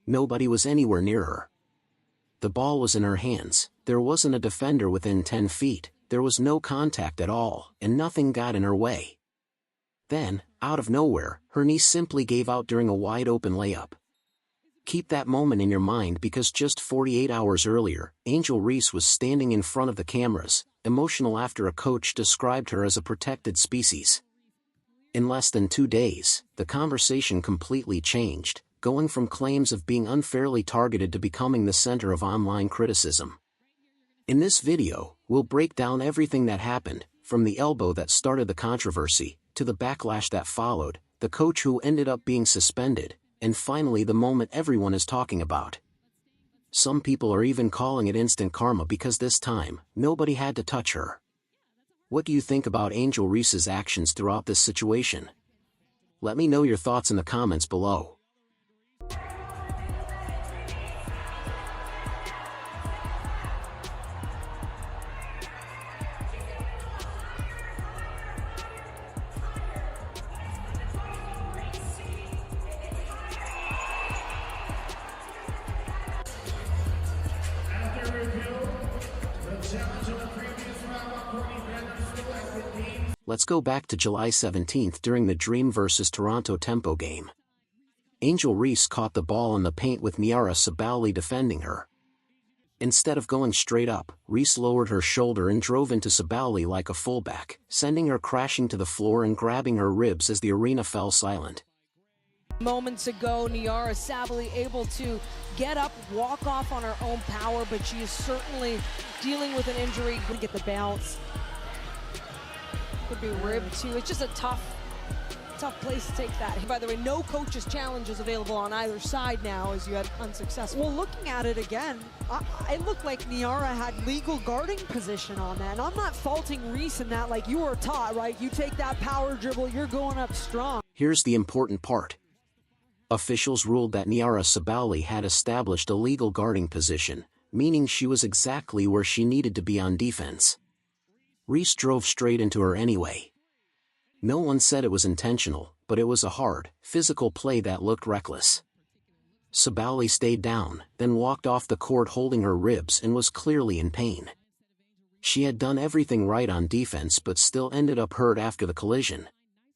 Nobody was anywhere near her. The ball was in her hands, there wasn't a defender within 10 feet, there was no contact at all, and nothing got in her way. Then, out of nowhere, her knee simply gave out during a wide-open layup. Keep that moment in your mind because just 48 hours earlier, Angel Reese was standing in front of the cameras, emotional after a coach described her as a protected species. In less than 2 days, the conversation completely changed, going from claims of being unfairly targeted to becoming the center of online criticism. In this video, we'll break down everything that happened, from the elbow that started the controversy, to the backlash that followed, the coach who ended up being suspended, and finally the moment everyone is talking about. Some people are even calling it instant karma because this time, nobody had to touch her. What do you think about Angel Reese's actions throughout this situation? Let me know your thoughts in the comments below. Let's go back to July 17th during the Dream vs Toronto Tempo game. Angel Reese caught the ball in the paint with Niara Sabali defending her. Instead of going straight up, Reese lowered her shoulder and drove into Sabali like a fullback, sending her crashing to the floor and grabbing her ribs as the arena fell silent. Moments ago, Niara Sabali able to get up, walk off on her own power, but she is certainly dealing with an injury. Couldn't get the bounce. Could be ribbed too. It's just a tough place to take that. By the way, no coach's challenge is available on either side now as you had unsuccessful. Well, looking at it again, it looked like Niara had legal guarding position on that. And I'm not faulting Reese in that, like you were taught, right? You take that power dribble, you're going up strong. Here's the important part. Officials ruled that Niara Sabali had established a legal guarding position, meaning she was exactly where she needed to be on defense. Reese drove straight into her anyway. No one said it was intentional, but it was a hard, physical play that looked reckless. Sabali stayed down, then walked off the court holding her ribs and was clearly in pain. She had done everything right on defense but still ended up hurt after the collision.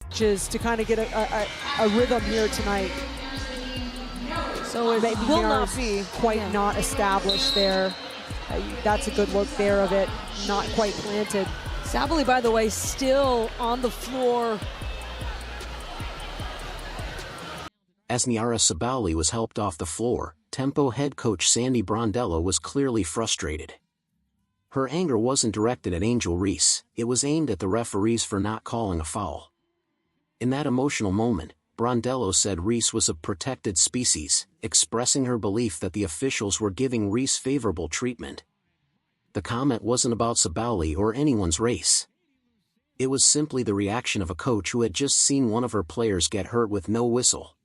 Just to kind of get a rhythm here tonight. So it will not be quite not established there. That's a good look there of it, not quite planted. Sabali, by the way, still on the floor. As Niara Sabali was helped off the floor, Tempo head coach Sandy Brondello was clearly frustrated. Her anger wasn't directed at Angel Reese, it was aimed at the referees for not calling a foul. In that emotional moment, Brondello said Reese was a protected species, expressing her belief that the officials were giving Reese favorable treatment. The comment wasn't about Sabali or anyone's race. It was simply the reaction of a coach who had just seen one of her players get hurt with no whistle.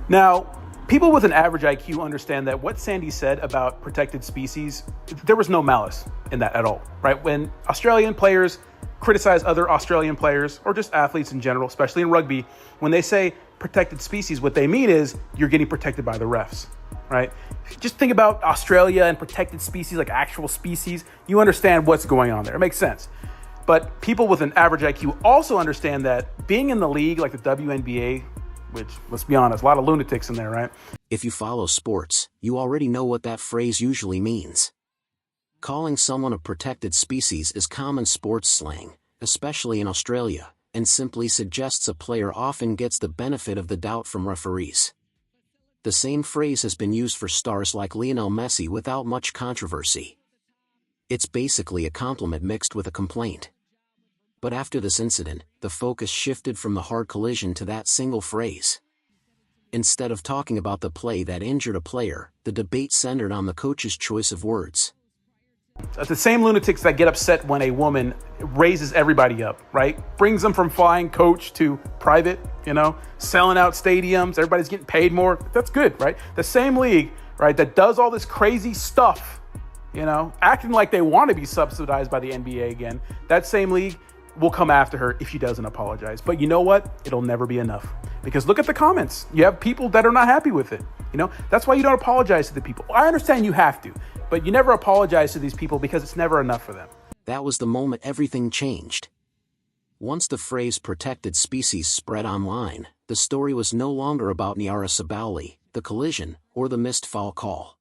Now, people with an average IQ understand that what Sandy said about protected species, there was no malice in that at all, right? When Australian players criticize other Australian players, or just athletes in general, especially in rugby, when they say protected species, what they mean is you're getting protected by the refs, right? Just think about Australia and protected species, like actual species. You understand what's going on there. It makes sense. But people with an average IQ also understand that being in the league like the WNBA, which, let's be honest, a lot of lunatics in there, right? If you follow sports, you already know what that phrase usually means. Calling someone a protected species is common sports slang, especially in Australia, and simply suggests a player often gets the benefit of the doubt from referees. The same phrase has been used for stars like Lionel Messi without much controversy. It's basically a compliment mixed with a complaint. But after this incident, the focus shifted from the hard collision to that single phrase. Instead of talking about the play that injured a player, the debate centered on the coach's choice of words. The same lunatics that get upset when a woman raises everybody up, right? Brings them from flying coach to private, selling out stadiums, everybody's getting paid more. That's good, right? The same league, right, that does all this crazy stuff, acting like they want to be subsidized by the NBA again. That same league will come after her if she doesn't apologize. But you know what? It'll never be enough. Because look at the comments. You have people that are not happy with it. You know, that's why you don't apologize to the people. I understand you have to, but you never apologize to these people because it's never enough for them. That was the moment everything changed. Once the phrase protected species spread online, the story was no longer about Niara Sabally, the collision, or the missed foul call.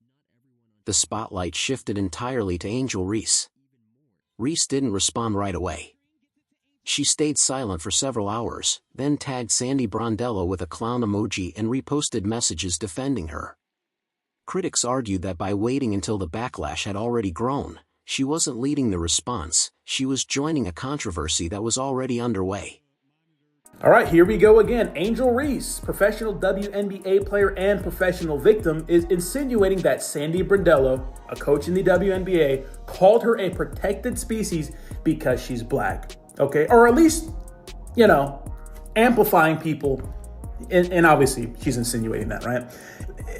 The spotlight shifted entirely to Angel Reese. Reese didn't respond right away. She stayed silent for several hours, then tagged Sandy Brondello with a clown emoji and reposted messages defending her. Critics argued that by waiting until the backlash had already grown, she wasn't leading the response, she was joining a controversy that was already underway. All right, here we go again. Angel Reese, professional WNBA player and professional victim, is insinuating that Sandy Brondello, a coach in the WNBA, called her a protected species because she's black. Okay, or at least, you know, amplifying people. And obviously, she's insinuating that, right?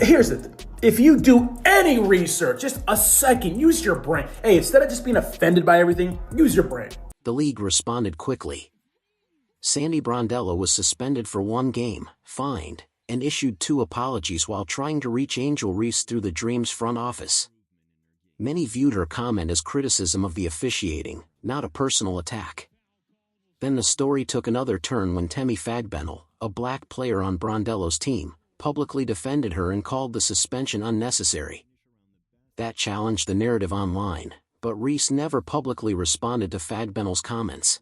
Here's the thing. If you do any research, just a second, use your brain. Hey, instead of just being offended by everything, use your brain. The league responded quickly. Sandy Brondello was suspended for 1 game, fined, and issued 2 apologies while trying to reach Angel Reese through the Dream's front office. Many viewed her comment as criticism of the officiating, not a personal attack. Then the story took another turn when Temi Fagbenle, a black player on Brondello's team, publicly defended her and called the suspension unnecessary. That challenged the narrative online, but Reese never publicly responded to Fagbenle's comments.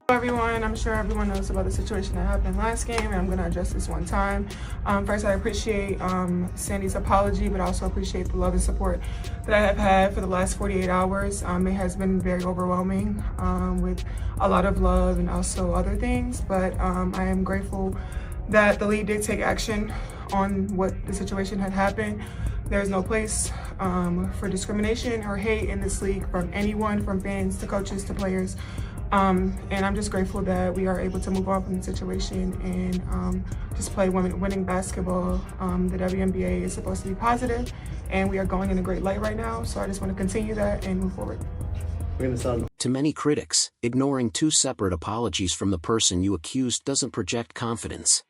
Hello everyone, I'm sure everyone knows about the situation that happened last game, and I'm going to address this one time. First, I appreciate Sandy's apology, but I also appreciate the love and support that I have had for the last 48 hours. It has been very overwhelming with a lot of love and also other things, but I am grateful that the league did take action on what the situation had happened. There's no place for discrimination or hate in this league from anyone, from fans to coaches to players. And I'm just grateful that we are able to move on from the situation and just play winning basketball. The WNBA is supposed to be positive, and we are going in a great light right now, so I just want to continue that and move forward. To many critics, ignoring 2 separate apologies from the person you accused doesn't project confidence.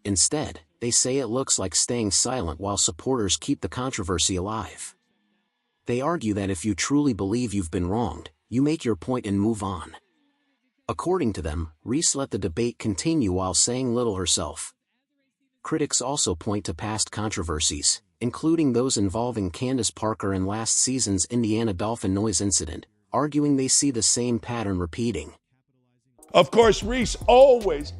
Instead, they say it looks like staying silent while supporters keep the controversy alive. They argue that if you truly believe you've been wronged, you make your point and move on. According to them, Reese let the debate continue while saying little herself. Critics also point to past controversies, including those involving Candace Parker and last season's Indiana Dolphin noise incident, arguing they see the same pattern repeating. Of course, Reese always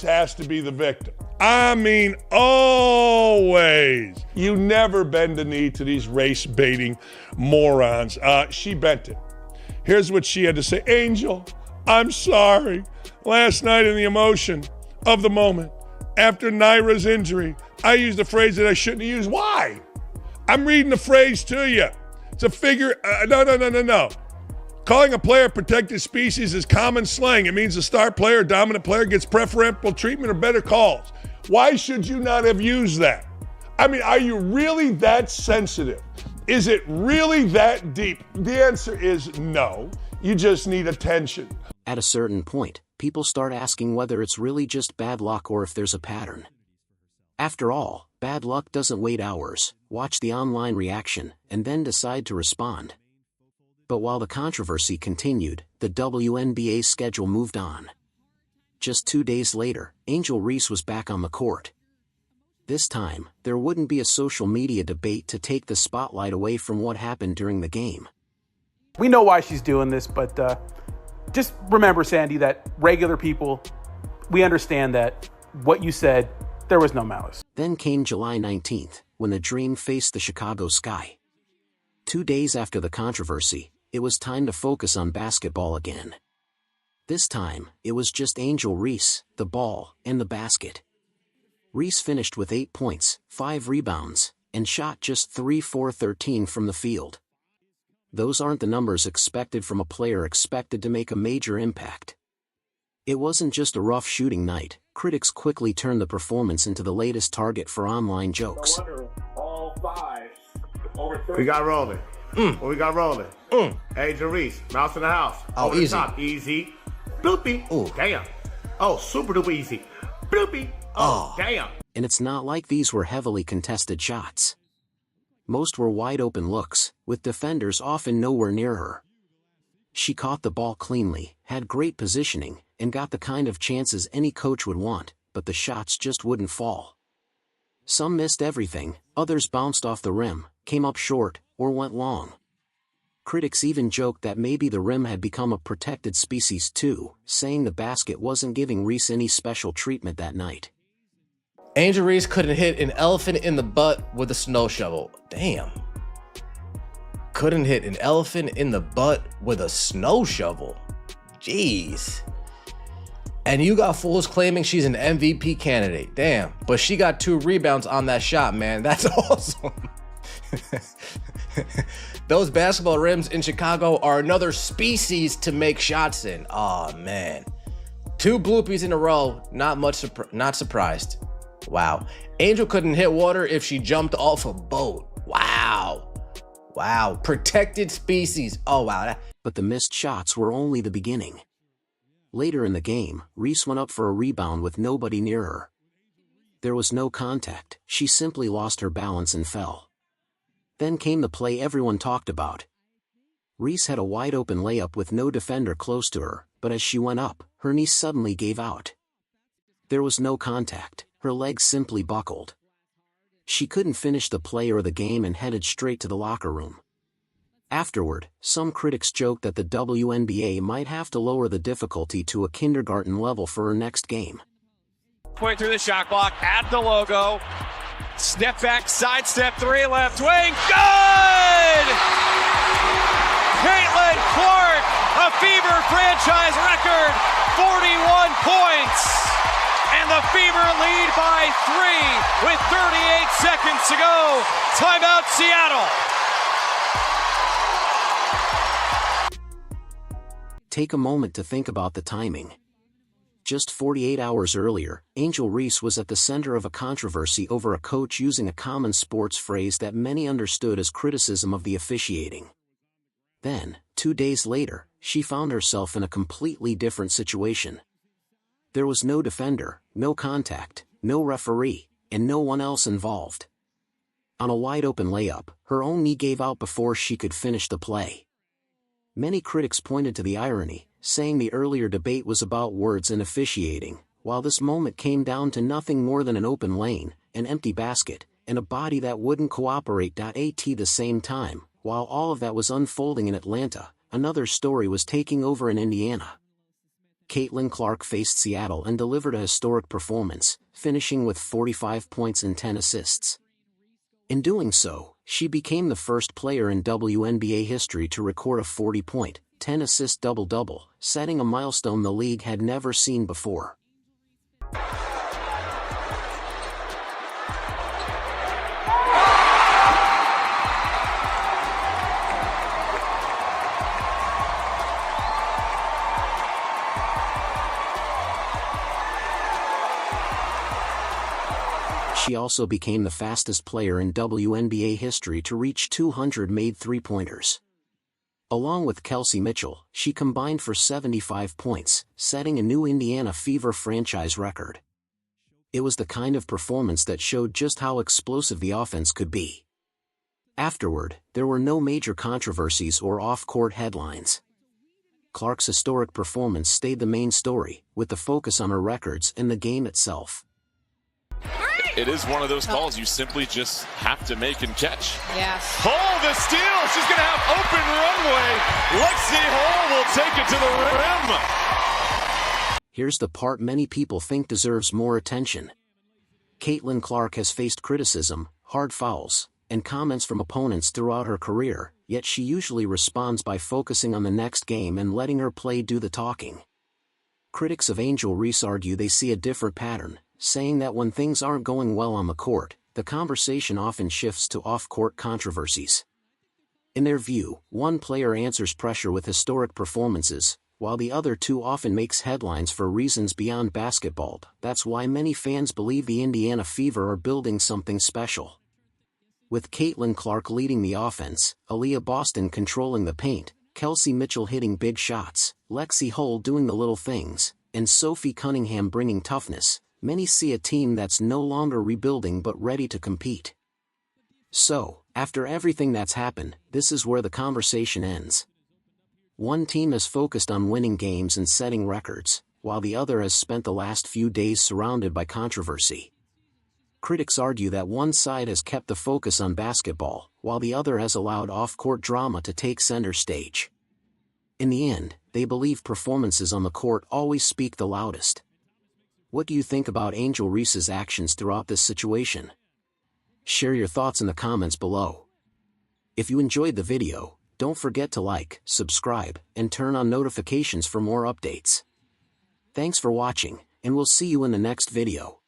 has to be the victim. I mean, always. You never bend the knee to these race-baiting morons. She bent it. Here's what she had to say. Angel, I'm sorry. Last night in the emotion of the moment, after Naira's injury, I used a phrase that I shouldn't have used. Why? I'm reading the phrase to you. It's a figure. No. Calling a player protected species is common slang. It means the star player, dominant player gets preferential treatment or better calls. Why should you not have used that? I mean, are you really that sensitive? Is it really that deep? The answer is no. You just need attention. At a certain point, people start asking whether it's really just bad luck or if there's a pattern. After all, bad luck doesn't wait hours, watch the online reaction, and then decide to respond. But while the controversy continued, the WNBA's schedule moved on. Just 2 days later, Angel Reese was back on the court. This time, there wouldn't be a social media debate to take the spotlight away from what happened during the game. We know why she's doing this, but just remember, Sandy, that regular people, we understand that what you said, there was no malice. Then came July 19th, when the Dream faced the Chicago Sky. 2 days after the controversy, it was time to focus on basketball again. This time, it was just Angel Reese, the ball, and the basket. Reese finished with 8 points, 5 rebounds, and shot just 3-4-13 from the field. Those aren't the numbers expected from a player expected to make a major impact. It wasn't just a rough shooting night. Critics quickly turned the performance into the latest target for online jokes. We got rolling. What we got rolling? Angel Reese, mouse in the house. Oh, Over the easy. top. Easy. Bloopy. Ooh. Damn. Oh, super duper easy. Bloopy. Oh, damn. And it's not like these were heavily contested shots. Most were wide open looks, with defenders often nowhere near her. She caught the ball cleanly, had great positioning, and got the kind of chances any coach would want, but the shots just wouldn't fall. Some missed everything, others bounced off the rim, came up short, or went long. Critics even joked that maybe the rim had become a protected species too, saying the basket wasn't giving Reese any special treatment that night. Angel Reese couldn't hit an elephant in the butt with a snow shovel. Damn. Couldn't hit an elephant in the butt with a snow shovel. Jeez. And you got fools claiming she's an MVP candidate. Damn. But she got 2 rebounds on that shot, man. That's awesome. Those basketball rims in Chicago are another species to make shots in. Oh man. 2 bloopies in a row. Not surprised. Wow. Angel couldn't hit water if she jumped off a boat. Wow. Wow. Protected species. Oh wow. But the missed shots were only the beginning. Later in the game, Reese went up for a rebound with nobody near her. There was no contact, she simply lost her balance and fell. Then came the play everyone talked about. Reese had a wide open layup with no defender close to her, but as she went up, her knee suddenly gave out. There was no contact, her legs simply buckled. She couldn't finish the play or the game and headed straight to the locker room. Afterward, some critics joked that the WNBA might have to lower the difficulty to a kindergarten level for her next game. Point through the shot clock, at the logo, step back, sidestep, 3, left wing, good! Caitlin Clark, a Fever franchise record, 41 points, and the Fever lead by 3 with 38 seconds to go. Timeout, Seattle. Take a moment to think about the timing. Just 48 hours earlier, Angel Reese was at the center of a controversy over a coach using a common sports phrase that many understood as criticism of the officiating. Then, 2 days later, she found herself in a completely different situation. There was no defender, no contact, no referee, and no one else involved. On a wide-open layup, her own knee gave out before she could finish the play. Many critics pointed to the irony, saying the earlier debate was about words and officiating, while this moment came down to nothing more than an open lane, an empty basket, and a body that wouldn't cooperate. At the same time, while all of that was unfolding in Atlanta, another story was taking over in Indiana. Caitlin Clark faced Seattle and delivered a historic performance, finishing with 45 points and 10 assists. In doing so, she became the first player in WNBA history to record a 40-point, 10-assist double-double, setting a milestone the league had never seen before. She also became the fastest player in WNBA history to reach 200 made three-pointers. Along with Kelsey Mitchell, she combined for 75 points, setting a new Indiana Fever franchise record. It was the kind of performance that showed just how explosive the offense could be. Afterward, there were no major controversies or off-court headlines. Clark's historic performance stayed the main story, with the focus on her records and the game itself. It is one of those calls you simply just have to make and catch. Yes. Hall the steal. She's going to have open runway. Lexi Hall will take it to the rim. Here's the part many people think deserves more attention. Caitlin Clark has faced criticism, hard fouls, and comments from opponents throughout her career, yet she usually responds by focusing on the next game and letting her play do the talking. Critics of Angel Reese argue they see a different pattern, saying that when things aren't going well on the court, the conversation often shifts to off-court controversies. In their view, one player answers pressure with historic performances, while the other two often makes headlines for reasons beyond basketball. That's why many fans believe the Indiana Fever are building something special. With Caitlin Clark leading the offense, Aaliyah Boston controlling the paint, Kelsey Mitchell hitting big shots, Lexi Hull doing the little things, and Sophie Cunningham bringing toughness, many see a team that's no longer rebuilding but ready to compete. So, after everything that's happened, this is where the conversation ends. One team is focused on winning games and setting records, while the other has spent the last few days surrounded by controversy. Critics argue that one side has kept the focus on basketball, while the other has allowed off-court drama to take center stage. In the end, they believe performances on the court always speak the loudest. What do you think about Angel Reese's actions throughout this situation? Share your thoughts in the comments below. If you enjoyed the video, don't forget to like, subscribe, and turn on notifications for more updates. Thanks for watching, and we'll see you in the next video.